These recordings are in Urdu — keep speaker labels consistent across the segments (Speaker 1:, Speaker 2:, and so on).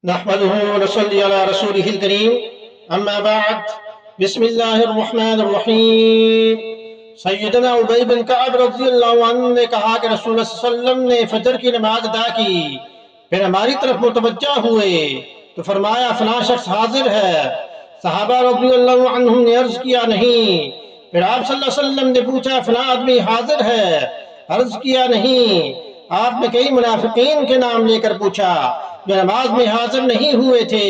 Speaker 1: نحمده ونصلي على رسوله الكريم اما بعد بسم اللہ الرحمن الرحیم۔ سیدنا ابی بن کعب رضی اللہ عنہ نے کہا کہ رسول اللہ صلی اللہ علیہ وسلم نے فجر کی نماز ادا کی، پھر ہماری طرف متوجہ ہوئے تو فرمایا فلاں شخص حاضر ہے۔ صحابہ رضی اللہ عنہم نے عرض کیا نہیں۔ پھر آپ صلی اللہ علیہ وسلم نے پوچھا فلاں آدمی حاضر ہے؟ عرض کیا نہیں۔ آپ نے کئی منافقین کے نام لے کر پوچھا جو نماز میں حاضر نہیں ہوئے تھے۔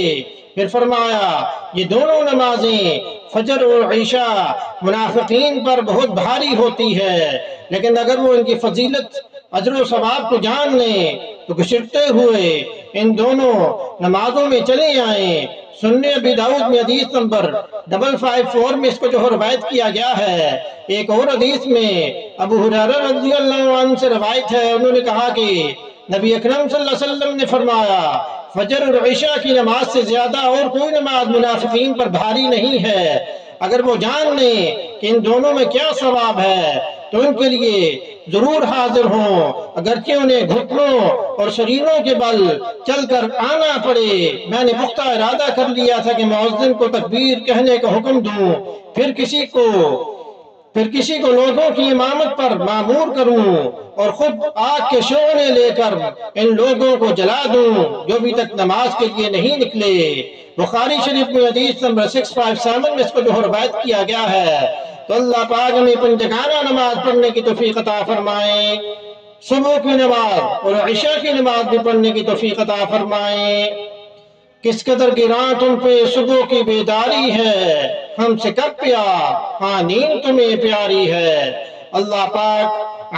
Speaker 1: پھر فرمایا یہ دونوں نمازیں فجر اور عشاء منافقین پر بہت بھاری ہوتی ہے، لیکن اگر وہ ان کی فضیلت اجر و ثواب کو جان لیں تو گھسٹتے ہوئے ان دونوں نمازوں میں چلے آئیں۔ سنن ابی داؤد میں حدیث نمبر 554 میں اس کو جو روایت کیا گیا ہے۔ ایک اور حدیث میں ابو ہریرہ رضی اللہ عنہ سے روایت ہے، انہوں نے کہا کہ نبی اکرم صلی اللہ علیہ وسلم نے فرمایا فجر اور عشاء کی نماز سے زیادہ اور کوئی نماز منافقین پر بھاری نہیں ہے۔ اگر وہ جان لیں کہ ان دونوں میں کیا ثواب ہے تو ان کے لیے ضرور حاضر ہوں، اگرچہ انہیں گھٹنوں اور شریروں کے بل چل کر آنا پڑے۔ میں نے پختہ ارادہ کر لیا تھا کہ مؤذن کو تکبیر کہنے کا حکم دوں، پھر کسی کو لوگوں کی امامت پر مامور کروں اور خود آگ کے شعلے لے کر ان لوگوں کو جلا دوں جو ابھی تک نماز کے لیے نہیں نکلے۔ بخاری شریف میں حدیث نمبر 657 میں اس کو جو روایت کیا گیا ہے۔ تو اللہ پاک ہمیں پنجگانہ نماز پڑھنے کی توفیق عطا فرمائے، صبح کی نماز اور عشاء کی نماز بھی پڑھنے کی توفیق عطا فرمائے۔ کس قدر گراں تم پہ صبح کی بیداری ہے، ہم سے کب پیار، ہاں نیند تمہیں پیاری ہے۔ اللہ پاک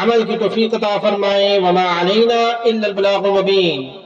Speaker 1: عمل کی توفیق عطا فرمائے۔ وما علینا الا البلاغ المبین۔